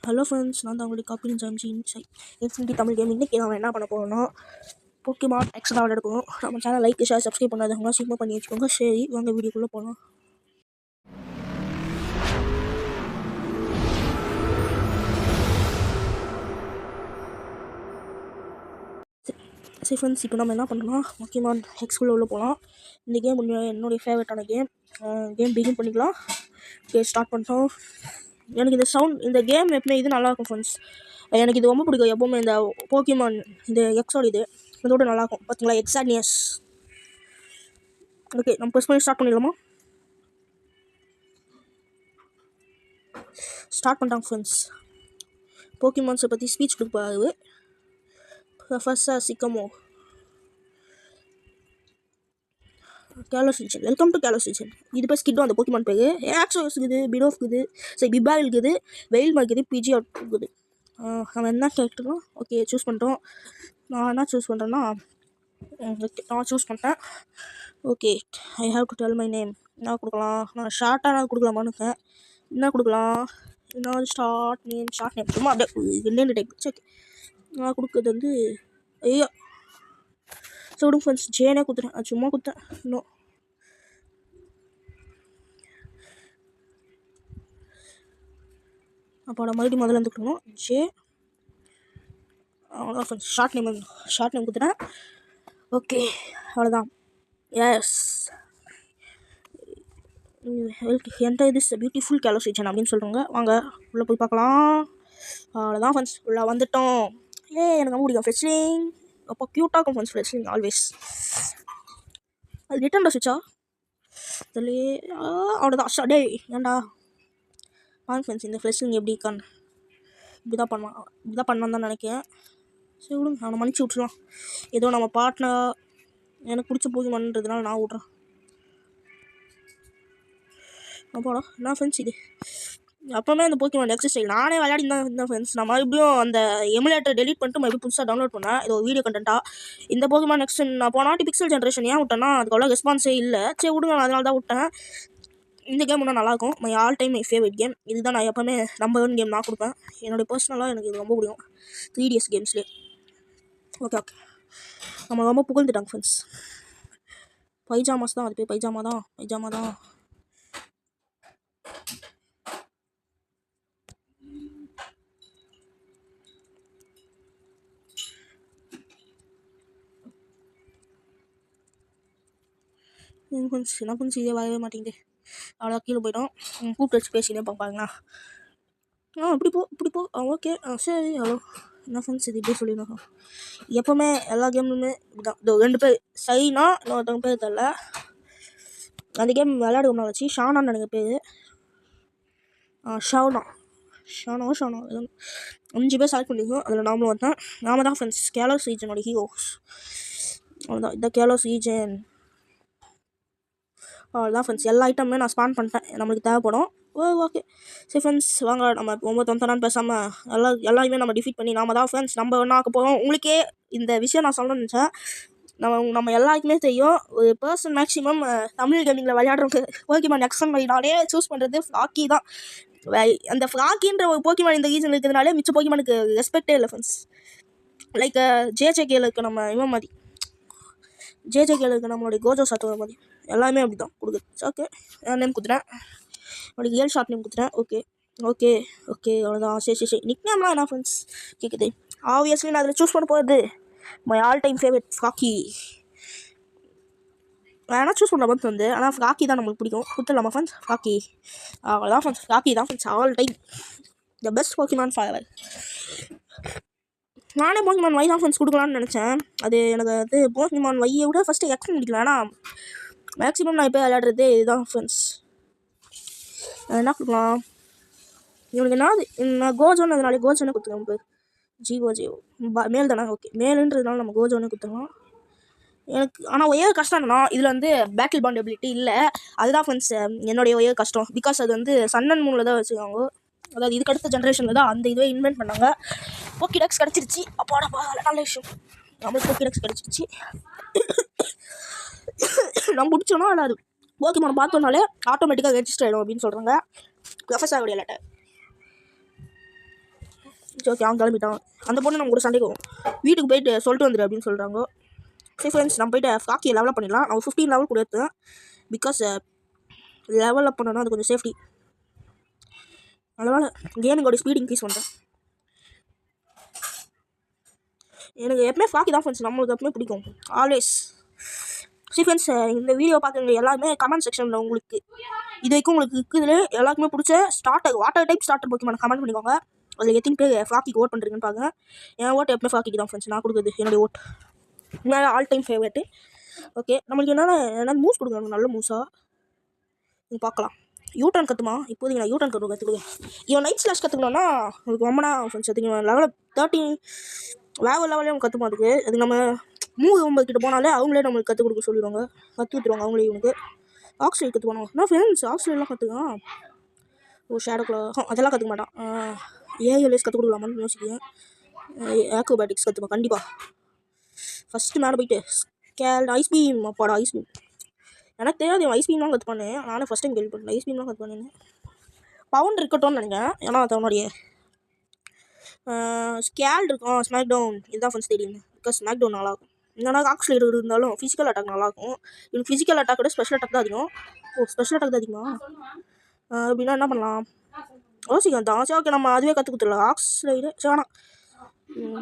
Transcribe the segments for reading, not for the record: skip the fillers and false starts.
Hello friends, நான் தான் உங்களுக்கு காப்பி இன்ஃபினிட்டி தமிழ் கேம். இன்றைக்கி நம்ம என்ன பண்ண போகிறோம்னா போக்கிமான் எக்ஸ்ட்ரா விளையாடுவோம். நம்ம சேனல் லைக் ஷேர் சப்ஸ்கிரைப் பண்ணாதவங்க சீக்கிரம் பண்ணி வச்சுக்கோங்க. சரி, வாங்க வீடியோக்குள்ளே போகலாம். சரி ஃப்ரெண்ட்ஸ், இப்போ நம்ம என்ன பண்ணோம்னா போக்கிமான் எக்ஸ்குள்ளே உள்ள போகலாம். இந்த கேம் என்னுடைய ஃபேவரட்டான கேம் பிகின் பண்ணிக்கலாம். ஓகே, ஸ்டார்ட் பண்ணிட்டோம். எனக்கு இந்த கேம் எப்பவுமே இது நல்லாயிருக்கும் ஃப்ரெண்ட்ஸ். எனக்கு இது ரொம்ப பிடிக்கும். எப்போவுமே இந்த போக்கிமான் இந்த எக்ஸோட இதோட நல்லாயிருக்கும். பார்த்தீங்களா, எக்ஸாக்ட்னியஸ். ஓகே, நம்ம ப்ரெஸ் பண்ணி ஸ்டார்ட் பண்ணிடலாமா? ஸ்டார்ட் பண்ணிட்டாங்க ஃப்ரெண்ட்ஸ். போக்கிமான்ஸை பற்றி ஸ்பீச் கொடுப்பாரு professor Sycamore. Kalos region, welcome to Kalos region. இது பேர் ஸ்கிட்டோ, அந்த போக்கிமான் பேர். ஆக்ஸோஸ் இருக்குது, பிடோஃப் இருக்குது, சரி பிபால் இருக்குது, வெயில் இருக்குது, பிஜி அவுட் இருக்குது. நம்ம என்ன கேரக்டரும் ஓகே சூஸ் பண்ணிட்டோம். நான் என்ன சூஸ் பண்ணுறேன்னா நான் சூஸ் பண்ணிட்டேன். Okay, I have to tell my name. என்ன கொடுக்கலாம்? நான் ஷார்ட்டாக நான் கொடுக்கலாமான்னு இருக்கேன். என்ன கொடுக்கலாம்? இன்னொரு ஷார்ட் நேம் சும்மா அப்படியே ரெண்டு டைப். ஓகே, நான் கொடுக்குறது வந்து ஐயோ சொல்லுங்க ஃப்ரெண்ட்ஸ், ஜேனே கொடுத்துட்டேன். சும்மா கொடுத்தேன். இன்னும் அப்போ நான் மறுபடியும் முதல்ல இருந்துக்கணும். ஜே அவ்வளோதான் ஃப்ரெண்ட்ஸ். ஷார்ட் நேம் கொடுத்துட்டேன். ஓகே, அவ்வளோதான். எஸ், என்கிட்ட இது பியூட்டிஃபுல் கேலோஸ் ரீஜன் அப்படின்னு சொல்கிறாங்க. வாங்க உள்ளே போய் பார்க்கலாம். அவ்வளோதான் ஃப்ரெண்ட்ஸ், உள்ளே வந்துட்டோம். எனக்கு ரொம்ப பிடிக்கும் ஃப்ரெஷ்லிங். அப்போ க்யூட்டாக இருக்கும் ஃப்ரெண்ட்ஸ் ஃப்ரெஷ்லிங் ஆல்வேஸ். அது ரிட்டர்ன் ஸ்விட்சா அதுலேயே அவ்வளோதான். டே ஏன்டா வாங்க ஃப்ரெண்ட்ஸ், இந்த ஃப்ரெஷ்லிங் எப்படி இருக்கான்னு இப்படி தான் பண்ணான்னு தான் நினைக்கிறேன். சரி விடுங்க, அவனை மன்னிச்சு விட்ருலாம். ஏதோ நம்ம பார்ட்னர் எனக்கு பிடிச்ச போக்கிமான்றதுனால நான் விட்றேன். அப்பாடா, என்ன ஃப்ரெண்ட்ஸ் இது? அப்போவுமே அந்த போக்கிமான் எக்ஸஸ் நானே விளையாடி தான் இருந்தேன் ஃப்ரெண்ட்ஸ். நான் மறுபடியும் அந்த எமுலேட்டர் டெலிட் பண்ணிட்டு மறுபடியும் புதுசாக டவுன்லோட் பண்ணேன். இது ஒரு வீடியோ கண்டென்ட்டாக. இந்த போக்கிமான் எக்ஸ்டன் நான் போனாட்டி பிக்சல் ஜென்ரேஷன் ஏன் விட்டேன்னா அதுக்கு அவ்வளோ ரெஸ்பான்ஸே இல்லை. சரி விடுங்க, நான் அதனால தான் விட்டேன். இந்த கேம் இன்னும் நல்லாயிருக்கும். My all time my favourite game. இதுதான் நான் எப்போவுமே நம்பர் 1 கேம் நான் கொடுப்பேன். என்னுடைய பர்சனலாக எனக்கு இது ரொம்ப பிடிக்கும் 3DS கேம்ஸ்லேயே. ஓகே, நம்ம ரொம்ப புகழ்ந்துட்டாங்க ஃப்ரெண்ட்ஸ். பைஜாமாஸ் தான், அது பேர் பைஜாமா தான். கொஞ்சம் என்ன கொஞ்சம் இதே வரவே மாட்டேங்குது. அவ்வளோ கீழே போய்ட்டோம். கூப்பிட்டு வச்சு பேசினே பார்ப்பாங்களா? இப்படி போ. ஓகே, சரி. ஹலோ, என்ன ஃப்ரெண்ட்ஸ் இது இப்படியே சொல்லிடுவோம். எப்போவுமே எல்லா கேம்லுமே இப்படிதான். இதோ 2 பேர் சைனா, இன்னொருத்தவங்க பேர் தெரில. அந்த கேம் விளையாடுவோம்னா வச்சு ஷானான்னு எனக்கு பேர். ஷானோ 5 பேர் செலக்ட் பண்ணியிருக்கோம். அதில் நாமளும் வந்தேன். நாம தான் ஃப்ரெண்ட்ஸ் கேலோஸ் ரீஜனோட ஹீரோஸ். அவ்வளோதான், இந்த கேலோஸ் ரீஜன். அவ்வளோதான் ஃப்ரெண்ட்ஸ், எல்லா ஐட்டமுமே நான் ஸ்பான் பண்ணிட்டேன். நம்மளுக்கு தேவைப்படும். ஓகே சரி ஃப்ரெண்ட்ஸ், வாங்க நம்ம ரொம்ப தொந்தரான்னு பேசாமல் எல்லாருமே நம்ம டிஃபீட் பண்ணி நாம தான் ஃப்ரெண்ட்ஸ் நம்ம ஒன்றா ஆக்க போகிறோம். உங்களுக்கே இந்த விஷயம் நான் சொல்லணும்னு நினச்சேன். நம்ம எல்லாருக்குமே தெரியும், ஒரு பர்சன் மேக்ஸிமம் தமிழ் கேமிங்கில் விளையாடுறவங்க போக்கிமான் எக்ஸன் நானே சூஸ் பண்ணுறது ஃப்ளாக்கி தான். அந்த ஃப்ளாக்கின்ற ஒரு போக்கிமான் இந்த ரீசன் இருக்கிறதுனாலே மிச்ச போக்கிமானுக்கு ரெஸ்பெக்டே இல்லை ஃப்ரெண்ட்ஸ். லைக் ஜேஜேகேல இருக்க நம்ம இவன் மாதிரி, ஜேஜேகேல இருக்க நம்மளுடைய கோஜோ சாத்துவ மாதிரி எல்லாமே அப்படி தான் கொடுக்குது. ஓகே, நேம் கொடுத்துட்டேன். அவளுக்கு ஏழு ஷார்ட் நேம் கொடுத்துட்டேன். ஓகே அவ்வளோதான். சரி நிக் நேம்லாம் என்ன ஃப்ரெண்ட்ஸ் கேட்குது. ஆப்வியஸ்லி நான் அதில் சூஸ் பண்ண போகிறது my all time favourite flaky. நான் என்ன சூஸ் பண்ண வந்து ஆனால் ஃப்ளாக்கி தான் நம்மளுக்கு பிடிக்கும். கொடுத்துடலாமா ஃப்ரெண்ட்ஸ்? ஃப்ளாக்கி அவ்வளோதான் ஃப்ரெண்ட்ஸ். ஃப்ளாக்கி தான் friends all time the best Pokemon for. நானே போக்கிமான் வை தான் ஃப்ரெண்ட்ஸ் கொடுக்கலான்னு நினச்சேன். அது எனக்கு வந்து போக்கிமான் வையை விட ஃபஸ்ட்டு எக்ஸ்பிளைன் முடிக்கல. ஆனால் மேக்ஸிமம் நான் இப்போ விளையாடுறது இதுதான் ஃப்ரெண்ட்ஸ். என்ன கொடுக்கலாம்? இவனுக்கு நான் கோஜோன்னு கோஜோனே கொடுத்துருவோம். பேர் ஜிஓ மேல் தானே? ஓகே, மேலுன்றதுனால நம்ம கோஜோனே கொடுத்துருவோம். எனக்கு ஆனால் ஒரே கஷ்டம் என்னன்னா இதில் வந்து பேட்டில் பாண்ட் எபிலிட்டி இல்லை. அதுதான் ஃப்ரெண்ட்ஸ் என்னுடைய ஒரே கஷ்டம். பிகாஸ் அது வந்து சன் அண்ட் மூனில் தான் வச்சுருக்காங்க. அதாவது இதுக்கு அடுத்த ஜென்ரேஷனில் தான் அந்த இதுவே இன்வென்ட் பண்ணாங்க. போக்கிடெக்ஸ் கிடச்சிருச்சு. அப்பாடா நல்ல விஷயம். நம்மளுக்கு போக்கிடெக்ஸ் கிடச்சிருச்சு. நம்ம பிடிச்சோன்னா இல்லை அது போக்கிமான் பார்த்தோன்னாலே ஆட்டோமேட்டிக்காக ரெஜிஸ்டர் ஆகிடும் அப்படின்னு சொல்கிறாங்க ப்ரொஃபஸருடைய லெட்டர். சரி ஓகே அவன் கிளம்பிட்டான். அந்த பொண்ணு நம்ம கூட சண்டைக்கு வரும். வீட்டுக்கு போயிட்டு சொல்லிட்டு வந்துடு அப்படின்னு சொல்கிறாங்க. சரி ஃப்ரெண்ட்ஸ் நம்ம போய்ட்டு ஃப்ளாக்கியை லெவலப் பண்ணிடலாம். நான் 15 லெவல் கூட எடுத்தேன். பிகாஸ் லெவல் அப் பண்ணோன்னா அது கொஞ்சம் சேஃப்டி. அதனால் கேமிங்கோட ஸ்பீட் இன்க்ரீஸ் பண்ணுறேன். எனக்கு எப்பவுமே ஃப்ளாக்கி தான் ஃப்ரெண்ட்ஸ் நம்மளுக்கு எப்பவுமே பிடிக்கும் ஆல்வேஸ். சரி ஃப்ரெண்ட்ஸ் இந்த வீடியோ பார்க்குறவங்க எல்லாருமே கமெண்ட் செக்ஷனில் உங்களுக்கு இது வரைக்கும் உங்களுக்கு இருக்குதுல எல்லாருக்குமே பிடிச்ச starter water type starter Pokemon comment பண்ணிக்கோங்க. அதில் எத்தனை பேர் ஃப்ளாக்கிக்கு ஓட் பண்ணுறீங்கன்னு பாருங்க. என் ஓட்டு எப்பவுமே ஃப்ளாக்கிக்கு தான் ஃப்ரெண்ட்ஸ். நான் கொடுக்குறது என்னுடைய ஓட் மேலே ஆல் டைம் ஃபேவரேட்டு. ஓகே நம்மளுக்கு என்ன மூவ்ஸ் கொடுங்க நல்ல மூவ்ஸாக நீங்கள் பார்க்கலாம். யூட்டர்ன் கற்றுமா இப்போதைக்கு நான் யூட்டர்ன் கற்றுக்குவேன். இவன் நைட் ஸ்லாஷ் கற்றுக்கணுன்னா உங்களுக்கு ரொம்ப நாள் ஃப்ரெண்ட்ஸ் எடுத்துக்குவேன். லெவலில் 13 வேறு லெவலே அவங்க கற்றுமா அதுக்கு. அது நம்ம 3 கிட்ட போனாலே அவங்களே நம்மளுக்கு கற்றுக் கொடுக்க சொல்லிடுவாங்க. கற்று விட்டுருவாங்க அவங்களே. இவனுக்கு ஆக்ஸ்லைட் கற்றுக்கணும். நான் ஃப்ரெண்ட்ஸ் ஆக்ஸ்லைட்லாம் கற்றுக்கான். ஓ ஷேடோக்குள்ள அதெல்லாம் கற்றுக்க மாட்டான். ஏஎல்எஸ் கற்றுக் கொடுக்கலாமான்னு யோசிக்கிறேன். ஆக்ரோபேட்டிக்ஸ் கற்றுப்பேன் கண்டிப்பாக. ஃபஸ்ட்டு மேலே போயிட்டு ஸ்கேல்டு ஐஸ் பீம் அப்பாடா ஐஸ் பீம். எனக்கு தெரியாது ஐஸ் பீம்லாம் கற்றுப்பானே. நானே ஃபஸ்ட் டைம் கேள்விப்பட்டேன் ஐஸ் பீம்லாம் கற்றுப்பானேன்னு. பவுண்ட் இருக்கட்டும்னு நினைக்கிறேன். ஏன்னா தவனுடைய ஸ்கேல்டு இருக்கும் ஸ்மாக் டவுன் இதுதான் ஃப்ரெண்ட்ஸ் தெரியும். பிகாஸ் ஸ்மாக் டவுன் நல்லாயிருக்கும். என்னன்னா ஆக்ஸ்லைட் இருந்தாலும் ஃபிசிக்கல் அட்டாக் நல்லாயிருக்கும். இவனுக்கு ஃபிசிக்கல் அட்டாக்கோட ஸ்பெஷல் அட்டாக் தான் அதிகம். ஓ ஸ்பெஷல் அட்டாக் தான் அதிகமா அப்படின்னா என்ன பண்ணலாம் யோசிக்கிறேன் தான். சரி ஓகே நம்ம அதுவே கற்றுக் கொடுத்துடலாம் ஆக்ஸ்லைடு. சரி வேணாம்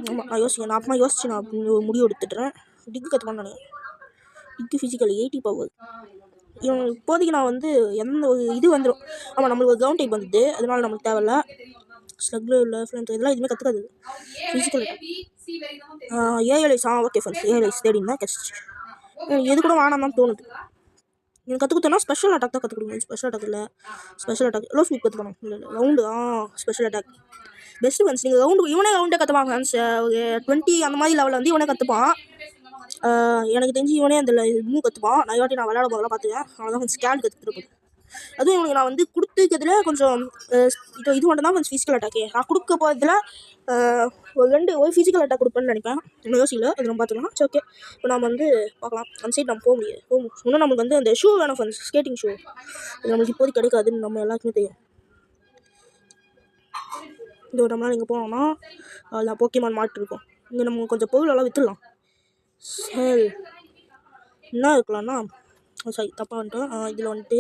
ஆமாம் நான் யோசிக்கிறேன். நான் அப்புறமா யோசிச்சு நான் முடிவு எடுத்துட்டுறேன். டிக்கு கற்றுக்கணும்னு நினைக்கிறேன். டிக்கு ஃபிசிக்கல் 80 பவர். இவன் இப்போதைக்கு நான் வந்து எந்த ஒரு இது வந்துடும். ஆமாம் நம்மளுக்கு ஒரு கிரவுண்ட் டைப் வந்துடுது. அதனால நம்மளுக்கு தேவையில்ல. ஸ்லக்ல இல்லை ஃப்ரெண்ட் இதெல்லாம் எதுவுமே கற்றுக்காது. ஃபிசிக்கல் ஏஎல்ஐஸ் ஓகே ஃப்ரெண்ட்ஸ் ஏஎல்ஐஸ் தேடினா கிடச்சிச்சு. எது கூட வேணாம் தான் தோணுது. எனக்கு கற்றுக் கொடுத்தோன்னா ஸ்பெஷல் அட்டாக் தான் கற்றுக் கொடுங்க. ஸ்பெஷல் அட்டாக் இல்லை ஸ்பெஷல் அட்டாக் லோ ஸ்பீட் கற்றுக்கணும். இல்லை round special attack best friends. நீங்கள் ரவுண்டு இவனே ரவுண்டே கற்றுப்பாங்க ஃப்ரெண்ட்ஸ். ஒரு 20 அந்த மாதிரி லெவலில் வந்து இவனே கற்றுப்பான். எனக்கு தெரிஞ்சு இவனே அந்த மூவ் கற்றுப்பான். நான் இவாட்டி நான் விளையாட போதெல்லாம் பார்த்துக்கேன். அவன் தான் ஸ்கேல் கற்றுட்டு. அதுவும் இவனுக்கு நான் வந்து கொடுத்துக்கிறதுல கொஞ்சம் இது மட்டும் தான் கொஞ்சம் ஃபிசிக்கல் அட்டாக்கே. நான் கொடுக்க போகிறதுல ஒரு ஃபிசிக்கல் அட்டாக் கொடுப்பேன்னு நினைப்பேன். இன்னும் யோசிக்கல அது நம்ம பார்த்துக்கலாம். சரி ஓகே இப்போ நம்ம வந்து பார்க்கலாம். அந்த சைட் நம்ம போக முடியாது. இன்னும் நமக்கு வந்து அந்த ஷூ வேணும் ஃப்ரெண்ட்ஸ். ஸ்கேட்டிங் ஷூ இது நம்மளுக்கு இப்போதைக்கு கிடைக்காதுன்னு நம்ம எல்லாருக்குமே தெரியும். இந்த ஒரு நம்மளால் இங்கே போனோம்னா அதில் போக்கிமான் மாட்டு இருக்கும். இங்கே நம்ம கொஞ்சம் பொருளெல்லாம் விற்றுடலாம். சரி என்ன இருக்கலாம்னா சாரி தப்பாக வந்துட்டோம். இதில் வந்துட்டு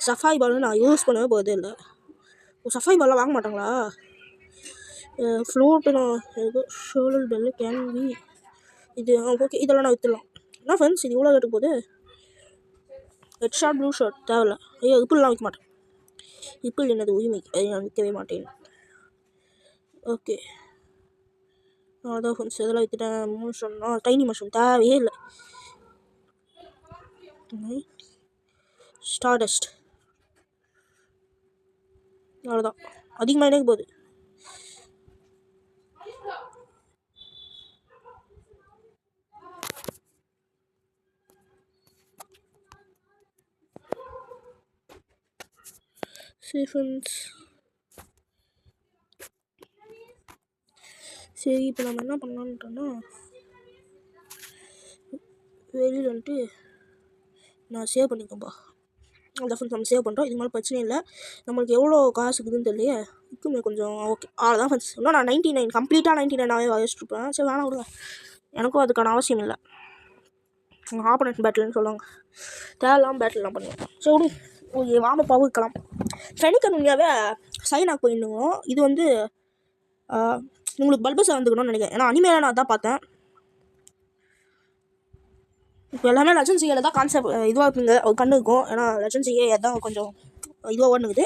சஃபாய் பால் நான் யூஸ் பண்ணவே போகிறதே இல்லை. சஃபாய் பால்லாம் வாங்க மாட்டாங்களா? ஃப்ளோட்டு நான் ஷோல்டர் பெல்லு கேன்வி இது ஓகே இதெல்லாம் நான் விற்றுலாம். என்ன ஃப்ரெண்ட்ஸ் இது இவ்வளோ கேட்டு போகுது. ரெட் ஷார்ட் ப்ளூ ஷர்ட் தேவையில்ல. ஐயோ இப்படிலாம் விற்க மாட்டேன். இப்படி என்னது உரிமை அது நான் விற்கவே மாட்டேன். ஓகே அதான் ஃப்ரெண்ட்ஸ் இதெல்லாம் விற்றுட்டேன். மஷ்ரூம்னா டைனி மஷ்ரூம் தேவையே இல்லை. ஸ்டார்டஸ்ட் அவ்வளோதான் அதிகமாக எனக்கு போகுது. சரி ஃப்ரெண்ட்ஸ் சரி இப்போ நம்ம என்ன பண்ணலான்ட்டோன்னா வெளியில் வந்துட்டு நான் சேவ் பண்ணிக்கோப்பா. அந்த ஃப்ரெண்ட்ஸ் நம்ம சேவ் பண்ணுறோம். இது மாதிரி பிரச்சனை இல்லை. நம்மளுக்கு எவ்வளோ காசு இருக்குதுன்னு தெரியலையே. இருக்குமே கொஞ்சம் ஓகே அவ்வளோதான் ஃப்ரெண்ட்ஸ். இன்னும் நான் 99 கம்ப்ளீட்டாக 99 வச்சுட்ருப்பேன். சரி வேணாம் விடுங்க. எனக்கும் அதுக்கான அவசியம் இல்லை. ஆப்போனன்ட் பேட்டில்னு சொல்லுவாங்க. தேவையில்லாமல் பேட்டில்லாம் பண்ணுவேன். சரி விடும் ஓகே வாமப்பாகவும் இருக்கலாம். ஃபெனிக்கன் உண்மையாகவே சைனாக போயிருந்தோம். இது வந்து உங்களுக்கு பல்பஸை வந்துக்கணும்னு நினைக்கிறேன். ஏன்னா அனிமேல நான் தான் பார்த்தேன். இப்போ எல்லாமே லெஜண்ட்ஸ் ஏல தான் கான்செப்ட் இதுவாக இருக்குங்க. ஒரு கண்ணு இருக்கும். ஏன்னா லெஜண்ட்ஸ் ஏ தான் கொஞ்சம் இதுவாக ஓடுனுக்குது.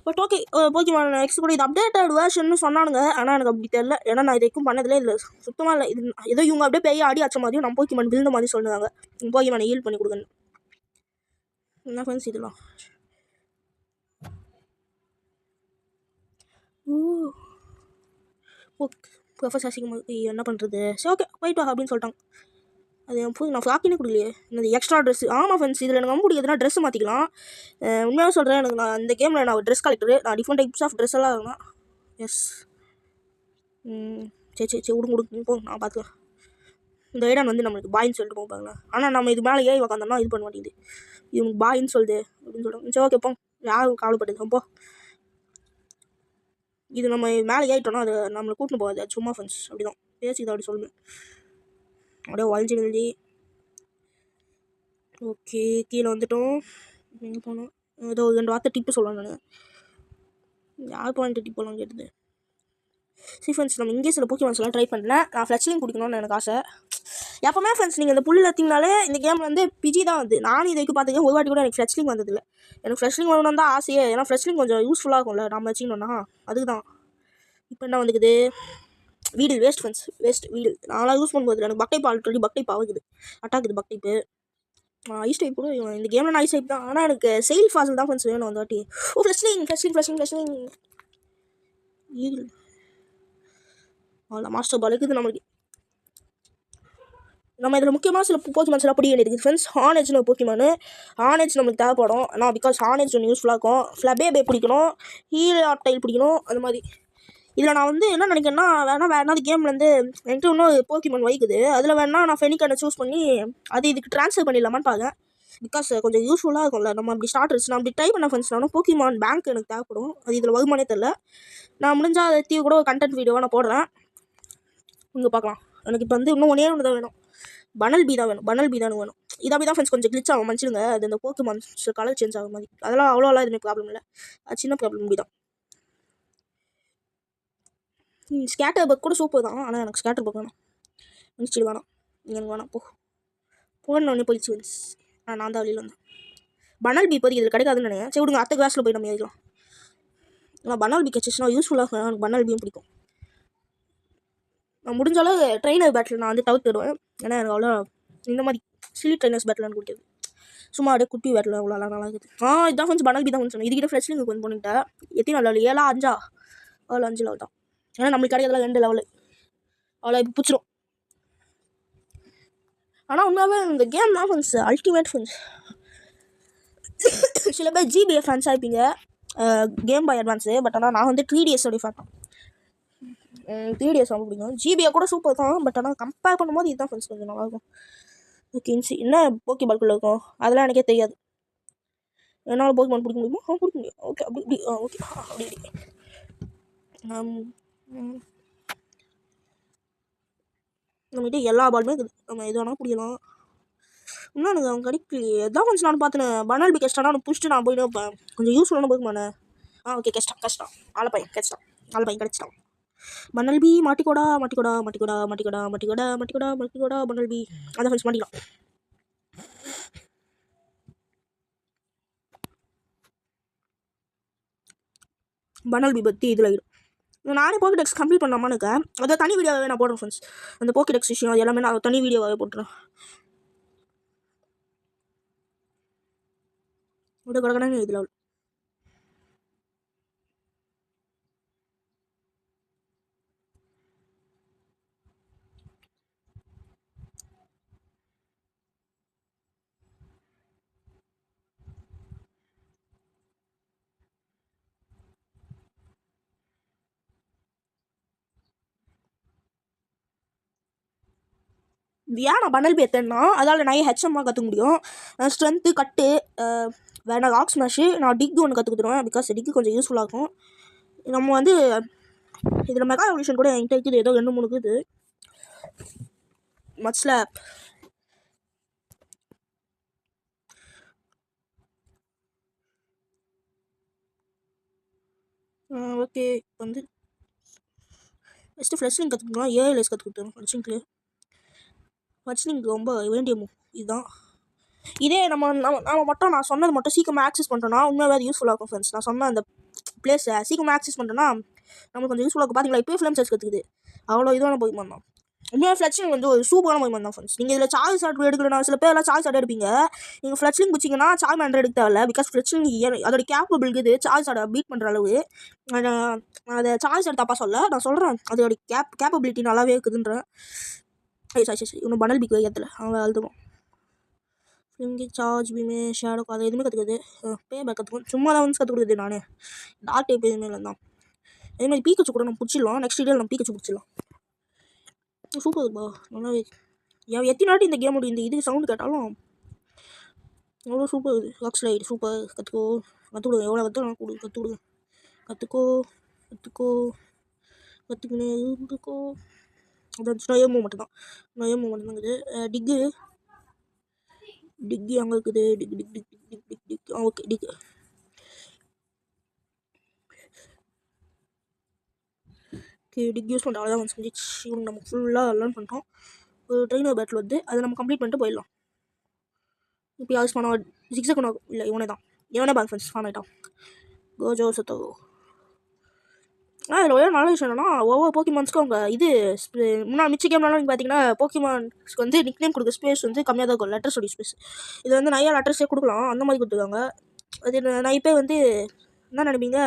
பட் ஓகே போக்கிமான் எக்ஸ் கூட இது அப்டேட்டட் வேர்ஷன்னு சொன்னானுங்க. ஆனால் எனக்கு அப்படி தெரியல. ஏன்னா நான் இது வரைக்கும் பண்ணதிலே இல்லை சுத்தமாக இல்லை. இது ஏதோ இவங்க அப்படியே பெரிய ஆடி அச்ச மாதிரியும் நம்ம போக்கிமான் விழுந்த மாதிரி சொல்லுவாங்க. போக்கிமானை ஹீல் பண்ணி கொடுக்கணும். என்ன ஃப்ரெண்ட்ஸ் இதெல்லாம் ப்ரொஃபஸர் சிங்கம் என்ன பண்ணுறது. சரி ஓகே போயிட்டு வா அப்படின்னு சொல்லிட்டாங்க. அது போய் நான் ஃப்ளாக்கினே கொடுக்கலையே. இந்த எக்ஸ்ட்ரா ட்ரெஸ் ஆமாம் ஃப்ரெண்ட்ஸ் இதில் எனக்கு ரொம்ப பிடிக்குதுன்னா ட்ரெஸ் மாற்றிக்கலாம். உண்மையாக சொல்கிறேன் எனக்கு நான் இந்த கேமில் நான் ட்ரெஸ் கலெக்டரு. நான் டிஃப்ரெண்ட் டைப்ஸ் ஆஃப் ட்ரெஸ் எல்லாம் இருக்கணும். எஸ் சரி சரி சரி விடுங்க போ நான் பார்த்துக்கலாம். இந்த ஐடான் வந்து நம்மளுக்கு பாயின்னு சொல்லிட்டு போப்பாங்களா. ஆனால் நம்ம இது மேலே ஏறி உக்காந்தோம்னா இது பண்ண மாட்டேங்குது. இவனுக்கு பாயின்னு சொல்லுது அப்படின்னு சொல்லுவாங்க. சரி ஓகே போ யாரும் கவலைப்பட்டது போ. இது நம்ம மேலே ஏறிட்டோம்னா அது நம்மளை கூட்டின்னு போகாது, அது சும்மா ஃப்ரெண்ட்ஸ் அப்படி தான் பேசிக்கிது அப்படி சொல்லுவேன். அப்படியே வளைஞ்சி ஓகே கீழே வந்துட்டோம். எங்கே போனோம்? ஏதோ 2 வார்த்தை டிப்பு சொல்லலாம். நான் யார் பாயிண்ட் டிப் போகலாம் கேட்டது. சரி ஃப்ரெண்ட்ஸ், நம்ம இங்கே சில போக்கிமான்ஸ்லாம் ட்ரை பண்ணேன். நான் ஃப்ளெச்லிங் குடிக்கணும்னு எனக்கு ஆசை. எப்போவுமே ஃப்ரெண்ட்ஸ் நீங்கள் இந்த புல்லில் எடுத்திங்கனாலே இந்த கேம் வந்து பிஜி தான் வந்து. நானும் இதுக்கு பார்த்துக்கேன், ஒரு வாட்டி கூட எனக்கு ஃப்ளெச்லிங் வந்ததில்லை. எனக்கு ஃப்ளெச்லிங் வரணும்னு தான் ஆசையே. ஏன்னா ஃப்ளெச்லிங் கொஞ்சம் யூஸ்ஃபுல்லாக இருக்கும்ல நம்ம வச்சுக்கணும்னா, அதுக்கு தான். இப்போ என்ன வந்துக்குது? வீடு வேஸ்ட் ஃப்ரெண்ட்ஸ், வேஸ்ட் வீடு. நான்லாம் யூஸ் பண்ணும்போது எனக்கு buck type already buck type ஆகுது, அட்டாக்குது பக் டைப்பு. ஐஸ் டைப் கூட இந்த கேமில் நான் ஐஸ் டைப் தான். ஆனால் எனக்கு செயில் ஃபாசல் தான் ஃப்ரெண்ட்ஸ் வேணும் அந்த வாட்டி. ஓ ஃப்ளெச்லிங் ஈகிள் அவ்வளோ மாஸ்டர் பால் இருக்குது நம்மளுக்கு. நம்ம இதில் முக்கியமாக சில போக்கிமான்ஸ் எல்லாம் பிடிக்க வேண்டியது ஃப்ரெண்ட்ஸ். ஹானேஜ்னு ஒரு போக்கிமானு. ஹானேஜ் நம்மளுக்கு தேவைப்படும். ஆனால் பிகாஸ் ஹானேஜ் ஒன்று யூஸ்ஃபுல்லாக இருக்கும். ஃப்ளபே பிடிக்கணும், ஹீல் ஆப்டைல் பிடிக்கணும், அது மாதிரி. இதில் நான் வந்து என்ன நினைக்கிறேன்னா, வேறு ஏதாவது கேமில் வந்து என்கிட்ட இன்னும் போக்கிமான் வைக்குது. அதில் வேணா நான் ஃபெனிக்கானை சூஸ் பண்ணி அது இதுக்கு ட்ரான்ஸ்ஃபர் பண்ணிடலாமான்னு பார்க்கேன். பிகாஸ் கொஞ்சம் யூஸ்ஃபுல்லாக இருக்கும்ல நம்ம அப்படி ஸ்டார்டர்ஸ். நான் அப்படி ட்ரை பண்ண ஃப்ரெண்ட்ஸ். நானும் போக்கிமான் பேங்க் எனக்கு தேவைப்படும். அது இதில் வருமானே தெரில. நான் முடிஞ்சால் அதை கூட ஒரு கண்டென்ட் வீடியோவாக நான் போடுறேன், இங்கே பார்க்கலாம். எனக்கு இப்போ வந்து இன்னும் ஒன்று தான் வேணும். பனல் பி தான் வேணும். பனல் பி தான் வேணும். இது அப்படி தான் ஃப்ரெண்ட்ஸ் கொஞ்சம் கிளிச் ஆகும், மன்னிச்சிடுங்க. அது இந்த போக்கிமான்ஸ் கலர் சேஞ்ச் ஆகும் மாதிரி. அதெல்லாம் அவ்வளோலாம் எதுவுமே ப்ராப்ளம் இல்லை, அது சின்ன ப்ராப்ளம் இப்படி தான். ஸ்கேட்டர் பக் கூட சூப்பர் தான். ஆனால் எனக்கு ஸ்கேட்டர் பக் வேணும். மன்னிச்சிடு வேணாம், எனக்கு வேணாம் போனோடனே போயிடுச்சு ஃப்ரெண்ட்ஸ். நான் தான் வழியில் வந்தேன். பனல் பி இப்போதைக்கு இதில் கிடைக்காதுன்னு நினைக்கிறேன். சரி விடுங்க, அடுத்த கிளாஸில் போய் நம்ம ஏறிக்கலாம். ஆனால் பனல் பி கிடச்சிச்சுன்னா யூஸ்ஃபுல்லாக எனக்கு பனல் பியும் பிடிக்கும். நான் முடிஞ்சாலும் ட்ரெயினர் பேட்டில் நான் வந்து தவிர்த்துடுவேன். ஏன்னா எனக்கு அவ்வளோ இந்த மாதிரி சிலி ட்ரெயினர்ஸ் பேட்டில் எனக்கு பிடிக்காது. சும்மா அப்படியே குட்டி பேட்டில் அவ்வளோ நல்லா இருக்குது. இதான் கொஞ்சம் பனல் பி தான் சொன்னேன். இதுக்கிட்ட ஃப்ரெஷ்லிங் கொஞ்சம் பண்ணிட்டேன். எத்தனை லெவல்? 7 5 அவ்வளோ 5 லெவல் தான். ஏன்னா நம்மளுக்கு கிடைக்கிறதுல 2 லெவலு அவ்வளோ இப்போ பிடிச்சிரும். ஆனால் உண்மையாகவே இந்த கேம் தான் ஃப்ரெண்ட்ஸ் அல்டிமேட் ஃப்ரெண்ட்ஸ். சில பேர் ஜிபிஏ ஃபேன்ஸாக இருப்பீங்க, கேம் பாய் அட்வான்ஸு. பட் ஆனால் நான் வந்து 3DS ஃபேன் தான். 3DS ரொம்ப பிடிக்கும். ஜிபிஏ கூட சூப்பர் தான். பட் ஆனால் கம்பேர் பண்ணும்போது இதுதான் ஃப்ரெண்ட்ஸ் கொஞ்சம் நல்லாயிருக்கும். ஓகே என்ன போக்கி பால்குள்ளே இருக்கும் அதெல்லாம் எனக்கே தெரியாது. என்னால் போக்கிமான் பிடிக்க முடியுமா? பிடிக்க முடியும். ஓகே அப்படி ஓகே அப்படி நம்மகிட்ட எல்லா பாலுமே இருக்குது. நம்ம எது வேணால் பிடிக்கலாம். இன்னும் எனக்கு அவன் கிடைக்கலையே. எதான் கொஞ்சம் நான் பார்த்தேன். பனால் பி கஷ்டம் நான் பிடிச்சிட்டு நான் போய் வைப்பேன். கொஞ்சம் யூஸ்ஃபுல்லான போக்குமானே. ஓகே கஷ்டம் ஆலப்பையன் கிடச்சிட்டான். பனல் பி மாட்டிக்கோடா பனல் பி அந்த ஃப்ரெண்ட்ஸ் மாட்டிக்கலாம். பனல் பி பற்றி இதில் ஆகிடும். நானே போக்கெடெக்ஸ் கம்ப்ளீட் பண்ணாமல் இருக்கேன். அதை தனி வீடியோவே நான் போடுறேன் ஃப்ரெண்ட்ஸ். அந்த போக்கெடெக்ஸ் விஷயம் அது எல்லாமே நான் தனி வீடியோவாகவே போட்டுறேன். விட கடற்கடை இதில் ஏன் நான் பனல் பி எடுத்தேன்னா அதால் நிறைய ஹெச்எம்மாக கற்றுக்க முடியும். ஸ்ட்ரென்த்து கட்டு வேறு ராக் ஸ்மாஷு. நான் டிக்கு ஒன்று கற்றுக்குறேன். பிகாஸ் டிக்கு கொஞ்சம் யூஸ்ஃபுல்லாக இருக்கும். நம்ம வந்து இதில் மெகா எவல்யூஷன் கூட என்கிட்ட இருக்குது. ஏதோ 2 3 இருக்குது. மச்ஸ்லாப் ஓகே. இப்போ வந்து ஃபஸ்ட்டு ஃப்ளெஷ்லிங் கற்றுக்கலாம். ஏஎல்எஸ் கற்றுக்கிட்டேன். ஃப்ளெஷ்லிங் ரொம்ப வேண்டிய இதுதான். இதே நம்ம மட்டும் நான் சொன்னது மட்டும் சீக்கிரமாக ஆக்சஸ் பண்ணுறோன்னா உண்மையாக அது யூஸ்ஃபுல்லாக இருக்கும் ஃப்ரெண்ட்ஸ். நான் சொன்ன அந்த பிளேஸை சீக்கிரமாக ஆக்சஸ் பண்ணுறேன்னா நம்மளுக்கு கொஞ்சம் யூஸ்ஃபுல்லாக இருக்கும். பார்த்தீங்களா இப்போயே ஃப்ளேம் சர்ச் கற்றுக்குது. அவ்வளோ இதுவான போய்மான் தான். உண்மையாக ஃப்ளெச்சிங் வந்து ஒரு சூப்பரான போய்மான் தான் ஃப்ரெண்ட்ஸ். நீங்கள் இதில் சார்ஜ் ஆட் எடுக்கணும். சில பேர் எல்லாம் சார்ஜ் ஆட் எடுப்பீங்க. நீங்கள் ஃப்ளெச்சிங் பிடிச்சிங்கன்னா சார்ஜ் ஆட் எடுக்க தேவையில்ல. பிகாஸ் ஃப்ளெச்சிங் அதோட கேப்பபிள் இருக்குது சார்ஜ் ஆட பீட் பண்ணுற அளவு. அதை சார்ஜ் ஆட் தப்பாக சொல்ல நான் சொல்கிறேன். அதோட கேப்பபிலிட்டி நல்லாவே இருக்குதுன்றேன். சரி இன்னும் பனல் பிக் வைக்கிறதுல அவன் அழுதுவோம். இங்கே சார்ஜ் பீமே ஷேடோ அதை எதுவுமே கற்றுக்குது. பே பேக் கற்றுக்கணும். சும்மா தான் வந்து கற்றுக் கொடுக்குது. நான் டார்க் டைப் எதுவுமே இல்லை தான். அதேமாதிரி பீக்கச்சு கூட நம்ம பிடிச்சிடலாம். நெக்ஸ்ட் வீடியோவில் நம்ம பீக்கச்சு பிடிச்சிடலாம். சூப்பர் இருக்குப்பா நல்லாவே. எத்தனை நாட்டி இந்த கேமோட இந்த இதுக்கு சவுண்டு கேட்டாலும் அவ்வளோ சூப்பர் இருக்குது. Rock slide super. கற்றுக்கோ கற்றுக் கொடுங்க. எவ்வளோ கற்றுக்கோ கற்றுக்கோ. கற்றுக்கினே இருந்துக்கோ. அதான் நொய மூமெண்ட் தான். நொய மூமெண்ட் தான் இருக்குது. டிக்கு அங்கே இருக்குது. Tick okay tick. Okay tick use பண்ணுற அவ்வளோதான் செஞ்சிச்சு. இவங்க நம்ம ஃபுல்லாக லேர்ன் பண்ணிட்டோம். ஒரு ட்ரெயினர் பேட்டில் வந்து அதை நம்ம கம்ப்ளீட் பண்ணிட்டு போயிடலாம். இப்போ யாரும் ஸ்பான் ஜிக்ஸாக் இல்லை இவனே பேங்க் ஃப்ரெண்ட்ஸ் ஸ்பான் ஆகிட்டான். கோஜோ சத்தோ. இதில் ஒரே நல்ல விஷயம் என்னன்னா ஒவ்வொரு போக்கிமான்ஸ்க்கும் அவங்க இது முன்னாடி மிச்ச கேம்லாம் நீங்கள் பார்த்தீங்கன்னா போக்கிமான்ஸ்க்கு வந்து நிக் நேம் கொடுக்க ஸ்பேஸ் வந்து கம்மியாக தான் இருக்கும். லெட்டர் ஸ்டோரி ஸ்பேஸ் இது வந்து நிறையா லெட்டர்ஸே கொடுக்கலாம். அந்த மாதிரி கொடுத்துருக்காங்க. அது நான் இப்போ வந்து என்ன நினைப்பீங்க,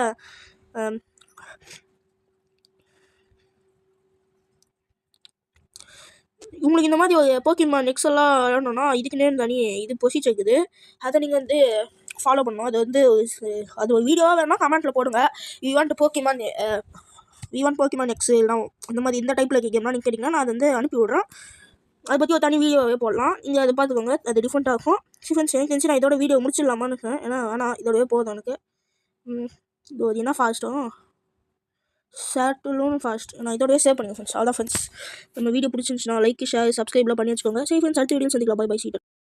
உங்களுக்கு இந்த மாதிரி ஒரு போக்கிமான் நெக்ஸ் எல்லாம் விளாடணுன்னா இதுக்கு நேரம் தனி இது ப்ரொசீஜர் இருக்குது. அதை நீங்கள் வந்து ஃபாலோ பண்ணணும். அது வந்து அது ஒரு வீடியோவாக வேணால் கமெண்ட்டில் போடுங்க. வி வாண்ட் போக்கிமான் நெக்ஸ் இல்லைனா அந்த மாதிரி இந்த டைப்பில் இருக்க கேம்லாம் நீங்கள் கேட்டிங்கன்னா நான் அதை வந்து அனுப்பி விட்றேன். அதை பற்றி ஒரு தனி வீடியோவே போடலாம். நீங்கள் அதை பார்த்துக்கோங்க. அது டிஃப்ரெண்ட்டாக இருக்கும். ஃப்ரெண்ட்ஸ் எனக்கு தெரிஞ்சு நான் இதோட வீடியோ முடிச்சிடலாமான்னு இருக்கேன். ஏன்னா ஆனால் இதோடவே போதும் எனக்கு. இது என்ன ஃபாஸ்ட்டும் ஷேர்ட்டுலும் ஃபாஸ்ட். நான் இதோடய சேவ் பண்ணுங்கள் ஃப்ரெண்ட்ஸ். அவ்வளோதான் ஃப்ரெண்ட்ஸ். நம்ம வீடியோ பிடிச்சிருந்துச்சுன்னா லைக் ஷேர் சப்ஸ்கிரைப்லாம் பண்ணி வச்சுக்கோங்க. சரி ஃப்ரெண்ட்ஸ், அடுத்த வீடியோ சந்திக்கலாம். Bye bye. சீட்டர்.